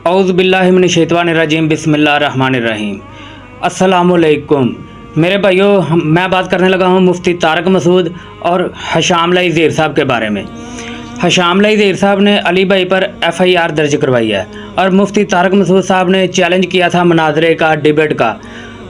औज़ु बिल्लाहि मिनश शैतानिर रजीम बिस्मिल्लाहिर रहमानिर रहीम। अस्सलामुअलैकुम मेरे भाइयों, मैं बात करने लगा हूँ मुफ्ती तारक मसूद और हशामलाई ज़ेर साहब के बारे में। हशामलाई ज़ेर साहब ने अली भाई पर FIR दर्ज करवाई है और मुफ्ती तारक मसूद साहब ने चैलेंज किया था मुनाजरे का, डिबेट का।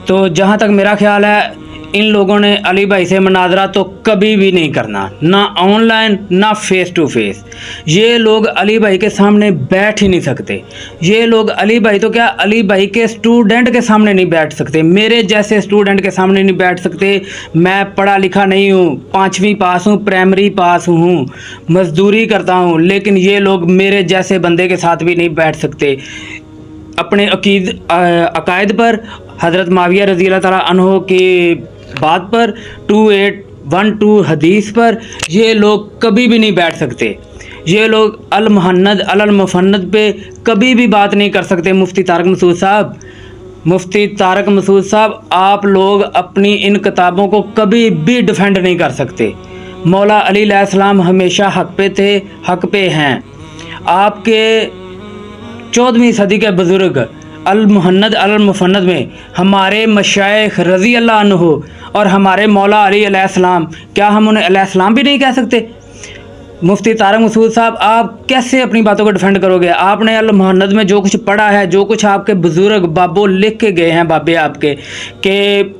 तो जहाँ तक मेरा ख्याल है, इन लोगों ने अली भाई से मुनाजरा तो कभी भी नहीं करना, ना ऑनलाइन ना फेस टू फेस। ये लोग अली भाई के सामने बैठ ही नहीं सकते। ये लोग अली भाई तो क्या, अली भाई के स्टूडेंट के सामने नहीं बैठ सकते, मेरे जैसे स्टूडेंट के सामने नहीं बैठ सकते। मैं पढ़ा लिखा नहीं हूँ, 5वीं पास हूँ, प्राइमरी पास हूँ, मजदूरी करता हूँ, लेकिन ये लोग मेरे जैसे बंदे के साथ भी नहीं बैठ सकते। अपने अकायद पर हज़रत मुआविया रज़ी अल्लाह तआला अन्हो की बात पर 2812 हदीस पर ये लोग कभी भी नहीं बैठ सकते। ये लोग अल मुहन्नद अल मुफन्नद पे कभी भी बात नहीं कर सकते। मुफ्ती तारक मसूद साहब, आप लोग अपनी इन किताबों को कभी भी डिफेंड नहीं कर सकते। मौला अली अलैहिस्सलाम हमेशा हक पे थे, हक पे हैं। आपके 14वीं सदी के बुज़ुर्ग अल मुहन्नद अल मुफन्नद में हमारे मशाइख रज़ी अल्लाह अन्हु और हमारे मौला अली अलैहिस्सलाम, क्या हम उन्हें अलैहिस्सलाम भी नहीं कह सकते? मुफ्ती तारक मसूद साहब, आप कैसे अपनी बातों को डिफेंड करोगे? आपने अल मुहन्नद में जो कुछ पढ़ा है, जो कुछ आपके बुज़ुर्ग बाबो लिख के गए हैं, बाबे आपके, कि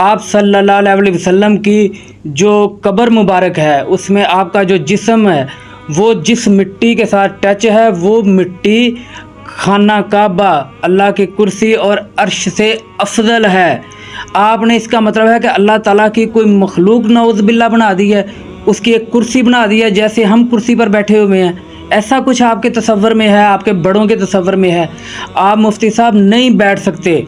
आप सल्लल्लाहु अलैहि वसल्लम की जो कब्र मुबारक है, उसमें आपका जो जिस्म है, वो जिस मिट्टी के साथ टच है, वो मिट्टी खाना काबा, अल्लाह की कुर्सी और अर्श से अफजल है। आपने इसका मतलब है कि अल्लाह ताला की कोई मखलूक नऊज़ बिल्ला बना दी है, उसकी एक कुर्सी बना दी है, जैसे हम कुर्सी पर बैठे हुए हैं। ऐसा कुछ आपके तसव्वुर में है, आपके बड़ों के तसव्वुर में है। आप मुफ्ती साहब नहीं बैठ सकते।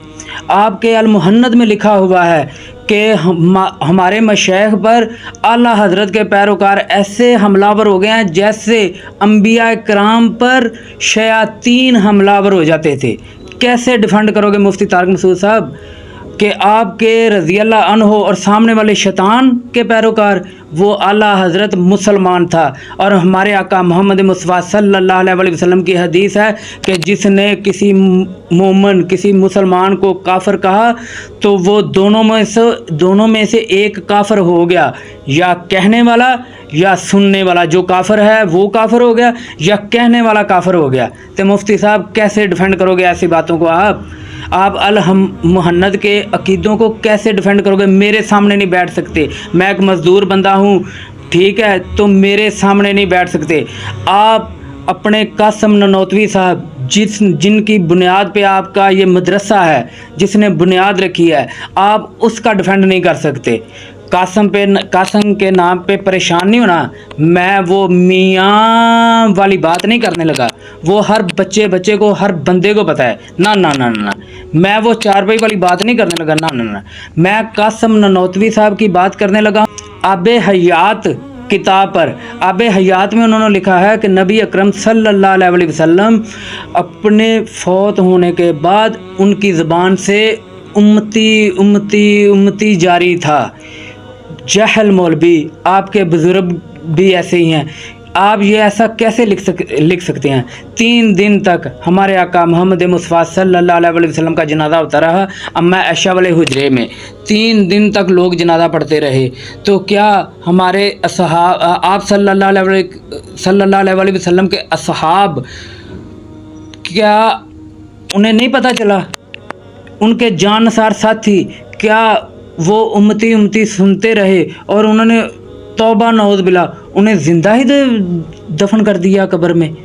आपके अल मुहन्नद में लिखा हुआ है कि हमारे मशाइख पर आला हज़रत के पैरोकार ऐसे हमलावर हो गए हैं जैसे अंबिया कराम पर शयातीन हमलावर हो जाते थे। कैसे डिफेंड करोगे मुफ्ती तारक मसूद साहब कि आपके रज़ी अल्लाह अन्हो और सामने वाले शैतान के पैरोकार, वो आला हज़रत मुसलमान था। और हमारे आका मोहम्मद मुस्तफ़ा सल्लल्लाहु अलैहि वसल्लम की हदीस है कि जिसने किसी मोमन, किसी मुसलमान को काफिर कहा तो वो दोनों में से एक काफिर हो गया, या कहने वाला या सुनने वाला। जो काफिर है वो काफिर हो गया, या कहने वाला काफिर हो गया। तो मुफ्ती साहब कैसे डिफेंड करोगे ऐसी बातों को? आप अल मुहन्नद के अकीदों को कैसे डिफेंड करोगे? मेरे सामने नहीं बैठ सकते। मैं एक मज़दूर बंदा हूँ, ठीक है, तो मेरे सामने नहीं बैठ सकते। आप अपने कासिम ननौतवी साहब, जिनकी बुनियाद पे आपका ये मदरसा है, जिसने बुनियाद रखी है, आप उसका डिफेंड नहीं कर सकते। कासिम के नाम पे परेशान नहीं होना। मैं वो मियाँ वाली बात नहीं करने लगा, वो हर बच्चे को, हर बंदे को पता है। ना ना ना ना, मैं वो चारपाई वाली बात नहीं करने लगा। ना ना ना, मैं कासिम ननौतवी साहब की बात करने लगा। आबे हयात किताब पर, आबे हयात में उन्होंने लिखा है कि नबी अकरम सल्लल्लाहु अलैहि वसल्लम अपने फौत होने के बाद उनकी ज़बान से उम्मती उम्मती उम्मती जारी था। जहल मौलवी, आपके बुजुर्ग भी ऐसे ही हैं। आप ये ऐसा कैसे लिख सकते हैं? 3 दिन तक हमारे आका मोहम्मद मुस्तफ़ा सल्लल्लाहु अलैहि वसल्लम का जनाजा होता रहा अम्मा आयशा वाले हुजरे में। 3 दिन तक लोग जनाजा पढ़ते रहे। तो क्या हमारे आप सल्लल्लाहु अलैहि वसल्लम के असहाब, क्या उन्हें नहीं पता चला? उनके जानसार साथी, क्या वो उम्मती सुनते रहे और उन्होंने तौबा नौज़ बिल्ला उन्हें ज़िंदा ही दफन कर दिया कब्र में?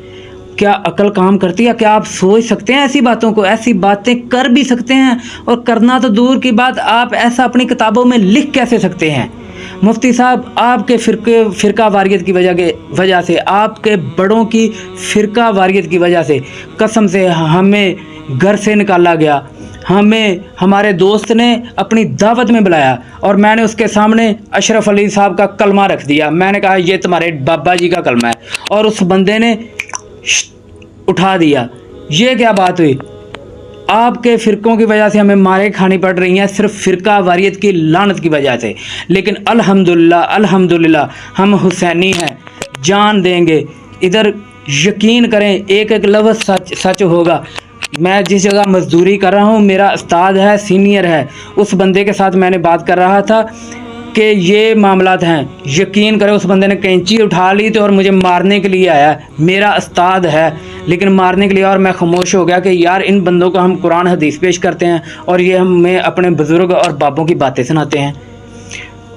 क्या अकल काम करती है? क्या आप सोच सकते हैं ऐसी बातों को? ऐसी बातें कर भी सकते हैं, और करना तो दूर की बात, आप ऐसा अपनी किताबों में लिख कैसे सकते हैं? मुफ्ती साहब, आपके फ़िरका वारियत की वजह से, आपके बड़ों की फ़िरका वारियत की वजह से कसम से हमें घर से निकाला गया। हमें हमारे दोस्त ने अपनी दावत में बुलाया और मैंने उसके सामने अशरफ अली साहब का कलमा रख दिया। मैंने कहा ये तुम्हारे बाबा जी का कलमा है, और उस बंदे ने उठा दिया। ये क्या बात हुई? आपके फ़िरकों की वजह से हमें मारे खानी पड़ रही हैं, सिर्फ फ़िरका वारियत की लानत की वजह से। लेकिन अल्हम्दुलिल्लाह हम हुसैनी हैं, जान देंगे। इधर यकीन करें, एक एक लफ्ज़ सच होगा। मैं जिस जगह मजदूरी कर रहा हूँ, मेरा उस्ताद है, सीनियर है, उस बंदे के साथ मैंने बात कर रहा था कि ये मामलात हैं। यकीन करें उस बंदे ने कैंची उठा ली तो और मुझे मारने के लिए आया। मेरा उस्ताद है लेकिन मारने के लिए, और मैं खामोश हो गया कि यार इन बंदों को हम कुरान हदीस पेश करते हैं और ये हमें अपने बुज़ुर्ग और बापों की बातें सुनाते हैं।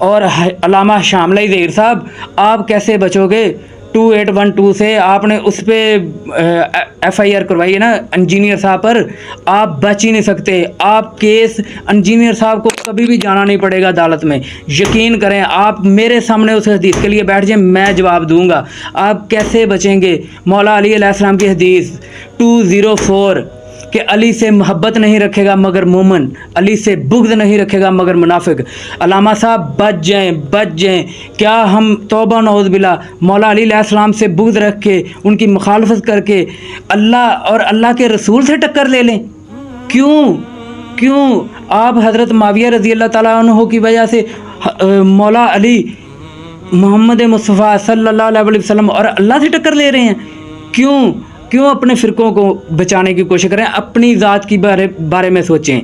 और अल्लामा शामली ज़हीर साहब, आप कैसे बचोगे? 2812 से आपने उस पर FIR करवाई है ना इंजीनियर साहब पर, आप बच ही नहीं सकते। आप केस इंजीनियर साहब को कभी भी जाना नहीं पड़ेगा अदालत में। यकीन करें, आप मेरे सामने उस हदीस के लिए बैठ जाएं, मैं जवाब दूंगा। आप कैसे बचेंगे? मौला अली अलैहिस्सलाम की हदीस 204 कि अली से मोहब्बत नहीं रखेगा मगर मोमन, अली से बुग़्ज़ नहीं रखेगा मगर मुनाफिक। अल्लामा साहब बच जाएं, बच जाएं। क्या हम तौबा नौज़ बिल्ला मौला अली अलैहिस्सलाम से बुग़्ज़ रख के, उनकी मुखालफत करके अल्लाह और अल्लाह के रसूल से टक्कर ले लें? क्यों आप हज़रत माविया रज़ी अल्लाह ताला अन्हु की वजह से मौला अली मोहम्मद मुस्तफ़ा सल्लल्लाहु अलैहि वसल्लम और अल्लाह से टक्कर ले रहे हैं? क्यों अपने फ़िरक़ों को बचाने की कोशिश करें? अपनी ज़ात की बारे में सोचें।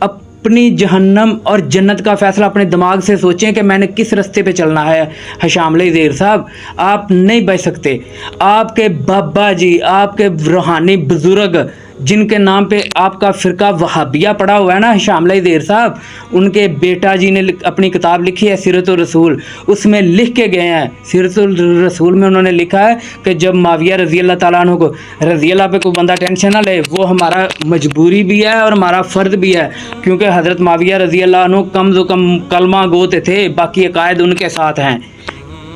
अपनी जहन्नम और जन्नत का फ़ैसला अपने दिमाग से सोचें कि मैंने किस रास्ते पे चलना है। शामली ज़हीर साहब, आप नहीं बच सकते। आपके बाबा जी, आपके रूहानी बुज़ुर्ग जिनके नाम पे आपका फ़िरका वहाबिया पड़ा हुआ है ना, शामली ज़हीर साहब, उनके बेटा जी ने अपनी किताब लिखी है सीरतुर रसूल। उसमें लिख के गए हैं, सीरतुर रसूल में उन्होंने लिखा है कि जब माविया रज़ी अल्लाह ताला अन्हु को, रज़ी अल्लाह पे कोई बंदा टेंशन ना ले, वो हमारा मजबूरी भी है और हमारा फ़र्द भी है, क्योंकि हज़रत माविया रज़ी अल्लाह अन्हु कम से कम कलमा गो थे, बाकी अकायद उनके साथ हैं,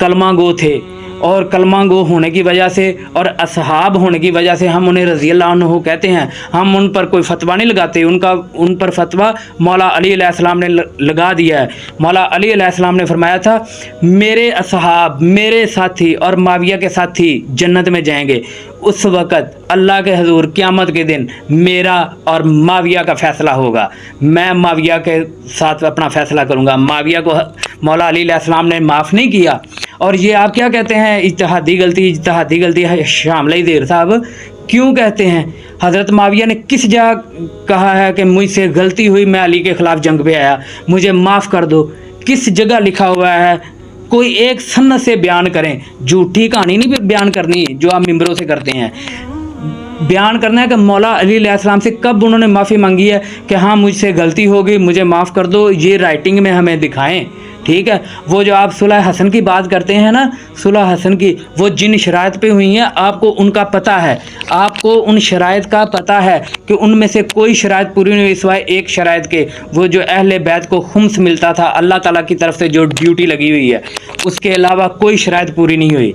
कलमा गो थे। और कलमा गो होने की वजह से और असहाब होने की वजह से हम उन्हें रज़ी अल्लाह अन्हु कहते हैं। हम उन पर कोई फतवा नहीं लगाते, उन पर फतवा मौला अली अलैहिस्सलाम ने लगा दिया है। मौला अली अलैहिस्सलाम ने फरमाया था, मेरे असहाब, मेरे साथी और माविया के साथी जन्नत में जाएंगे। उस वक़्त अल्लाह के हजूर क़यामत के दिन मेरा और माविया का फ़ैसला होगा। मैं माविया के साथ अपना फ़ैसला करूँगा। माविया को मौला अली अलैहिस्सलाम ने माफ़ नहीं किया। और ये आप क्या कहते हैं, इज्तिहादी गलती है? शामली ज़हीर साहब, क्यों कहते हैं? हज़रत माविया ने किस जगह कहा है कि मुझसे गलती हुई, मैं अली के ख़िलाफ़ जंग पे आया, मुझे माफ़ कर दो? किस जगह लिखा हुआ है? कोई एक सन्नत से बयान करें। झूठी कहानी नहीं बयान करनी जो आप मिंबरों से करते हैं। बयान करना है कि मौला अली अलैहिस्सलाम से कब उन्होंने माफ़ी मांगी है कि हाँ मुझसे गलती हो गई, मुझे माफ़ कर दो। ये राइटिंग में हमें दिखाएं, ठीक है? वो जो आप सुलह हसन की बात करते हैं ना, सुलह हसन की, वो जिन शराइत पे हुई हैं आपको उनका पता है, आपको उन शराइत का पता है कि उनमें से कोई शराइत पूरी नहीं हुई सिवाय एक शराइत के, वो जो अहले बैत को खुम्स मिलता था अल्लाह ताला की तरफ से जो ड्यूटी लगी हुई है, उसके अलावा कोई शराइत पूरी नहीं हुई।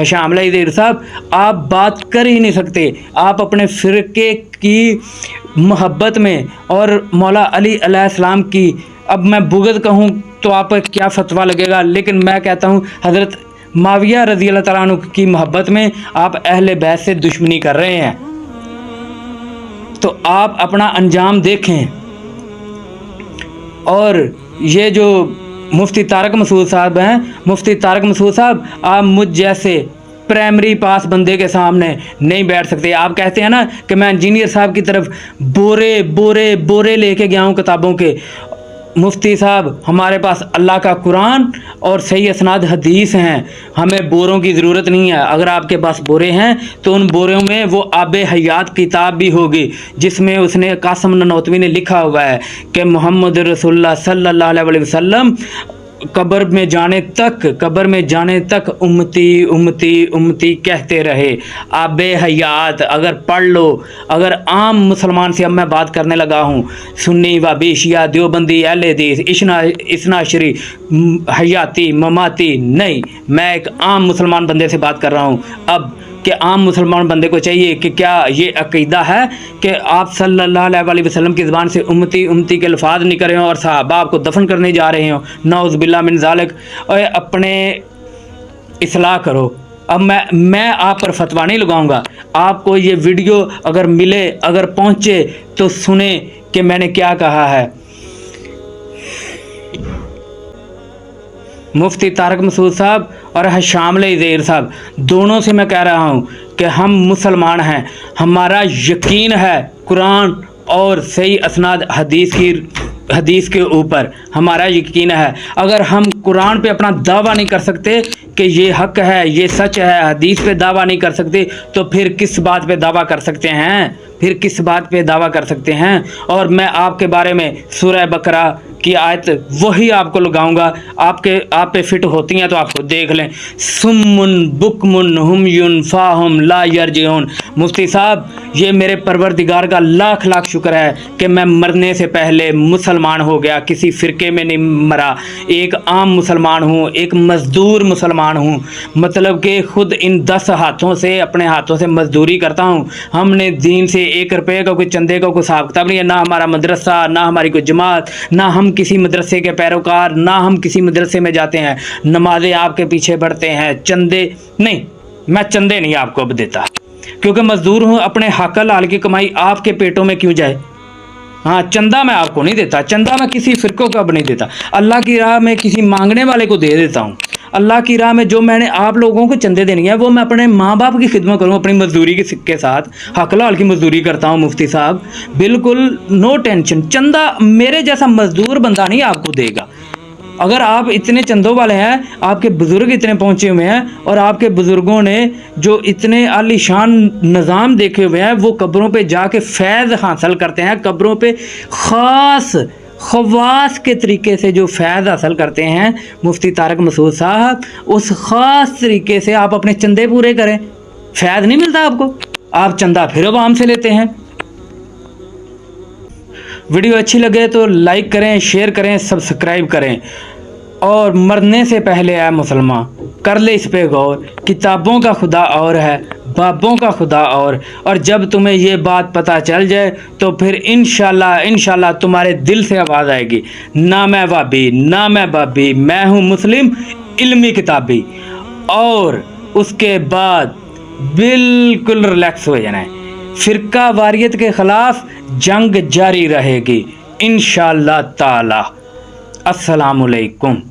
शामली ज़हीर साहब, आप बात कर ही नहीं सकते। आप अपने फ़िरके की मोहब्बत में और मौला अली अलैहिस्सलाम की, अब मैं बुग़्ज़ कहूँ तो आप पर क्या फतवा लगेगा, लेकिन मैं कहता हूँ हज़रत माविया रज़ी अल्लाह तआला अन्हु की मोहब्बत में आप अहले बैत से दुश्मनी कर रहे हैं। तो आप अपना अंजाम देखें। और ये जो मुफ्ती तारक मसूद साहब हैं, मुफ्ती तारक मसूद साहब, आप मुझ जैसे प्राइमरी पास बंदे के सामने नहीं बैठ सकते। आप कहते हैं ना कि मैं इंजीनियर साहब की तरफ बोरे लेके गया हूँ किताबों के। मुफ्ती साहब, हमारे पास अल्लाह का कुरान और सही असनाद हदीस हैं, हमें बोरों की ज़रूरत नहीं है। अगर आपके पास बोरे हैं तो उन बोरों में वो आब हयात किताब भी होगी, जिसमें उसने कासिम ननौतवी ने लिखा हुआ है कि मोहम्मद रसूलुल्लाह सल्लल्लाहु अलैहि वसल्लम कब्र में जाने तक उम्मती उम्मती उम्मती कहते रहे। आबे हयात अगर पढ़ लो, अगर आम मुसलमान से अब मैं बात करने लगा हूँ, सुन्नी वाबी शिया देवबंदी अहले हदीस इसना शरी हयाती ममाती नहीं, मैं एक आम मुसलमान बंदे से बात कर रहा हूँ अब, कि आम मुसलमान बंदे को चाहिए कि क्या ये अकीदा है कि आप सल्लल्लाहु अलैहि वसल्लम की ज़बान से उम्मती उम्मती के अल्फाज निकल रहे हो और सहाबा आपको दफन करने जा रहे हो? नौज़ बिल्लाह मिन ज़ालिक। और अपने इस्लाह करो। अब मैं आप पर फतवा नहीं लगाऊंगा। आपको ये वीडियो अगर मिले, अगर पहुँचे तो सुने कि मैंने क्या कहा है। मुफ्ती तारक मसूद साहब और शामिल ज़ेर साहब, दोनों से मैं कह रहा हूँ कि हम मुसलमान हैं, हमारा यकीन है कुरान और सही असनाद हदीस के ऊपर हमारा यकीन है। अगर हम कुरान पे अपना दावा नहीं कर सकते कि ये हक है, ये सच है, हदीस पे दावा नहीं कर सकते, तो फिर किस बात पे दावा कर सकते हैं? फिर किस बात पे दावा कर सकते हैं? और मैं आपके बारे में सूरह बकरा की आयत वही आपको लगाऊंगा, आप पे फिट होती हैं तो आप खुद देख लें। सुम्मुन बुकमुन हुम युनफाहुम ला यरजिऊन। मुफ्ती साहब, ये मेरे परवरदिगार का लाख लाख शुक्र है कि मैं मरने से पहले मुसलमान हो गया, किसी फ़िरके में नहीं मरा, एक आम मुसलमान हूँ, एक मज़दूर मुसलमान हूँ। मतलब कि खुद इन 10 हाथों से, अपने हाथों से मजदूरी करता हूँ। हमने दीन से 1 रुपये का कोई चंदे का कोई हिसाब किताब नहीं है, ना हमारा मदरसा, ना हमारी कोई जमात, ना हम किसी मदरसे के पैरोकार, ना हम किसी मदरसे में जाते हैं, नमाजें आपके पीछे बढ़ते हैं, चंदे नहीं, मैं चंदे नहीं आपको अब देता, क्योंकि मजदूर हूँ, अपने हक हलाल की कमाई आपके पेटों में क्यों जाए। हाँ, चंदा मैं आपको नहीं देता, चंदा मैं किसी फ़िरक़ों का अब नहीं देता, अल्लाह की राह में किसी मांगने वाले को दे देता हूँ। अल्लाह की राह में जो मैंने आप लोगों को चंदे देनी है वो मैं अपने माँ बाप की खिदमत करूँ, अपनी मजदूरी के साथ हक हलाल की मजदूरी करता हूँ। मुफ्ती साहब, बिल्कुल नो टेंशन, चंदा मेरे जैसा मजदूर बंदा नहीं आपको देगा। अगर आप इतने चंदों वाले हैं, आपके बुज़ुर्ग इतने पहुँचे हुए हैं और आपके बुज़ुर्गों ने जो इतने आलीशान निज़ाम देखे हुए हैं, वो कब्रों पे जाके फैज़ हासिल करते हैं, कब्रों पे ख़वास के तरीके से जो फैज़ हासिल करते हैं मुफ्ती तारक मसूद साहब, उस ख़ास तरीके से आप अपने चंदे पूरे करें। फैज़ नहीं मिलता आपको, आप चंदा फिर आवाम से लेते हैं। वीडियो अच्छी लगे तो लाइक करें, शेयर करें, सब्सक्राइब करें, और मरने से पहले है मुसलमान, कर ले इस पे गौर। किताबों का खुदा और है, बाबों का खुदा और जब तुम्हें ये बात पता चल जाए तो फिर इंशाल्लाह तुम्हारे दिल से आवाज़ आएगी, ना मैं वाबी, ना मैं बाबी, मैं हूँ मुस्लिम इल्मी किताबी। और उसके बाद बिल्कुल रिलैक्स हो जाना है, फ़िरका वारियत के ख़िलाफ़ जंग जारी रहेगी इंशाअल्लाह ताला। अस्सलामुअलैकुम।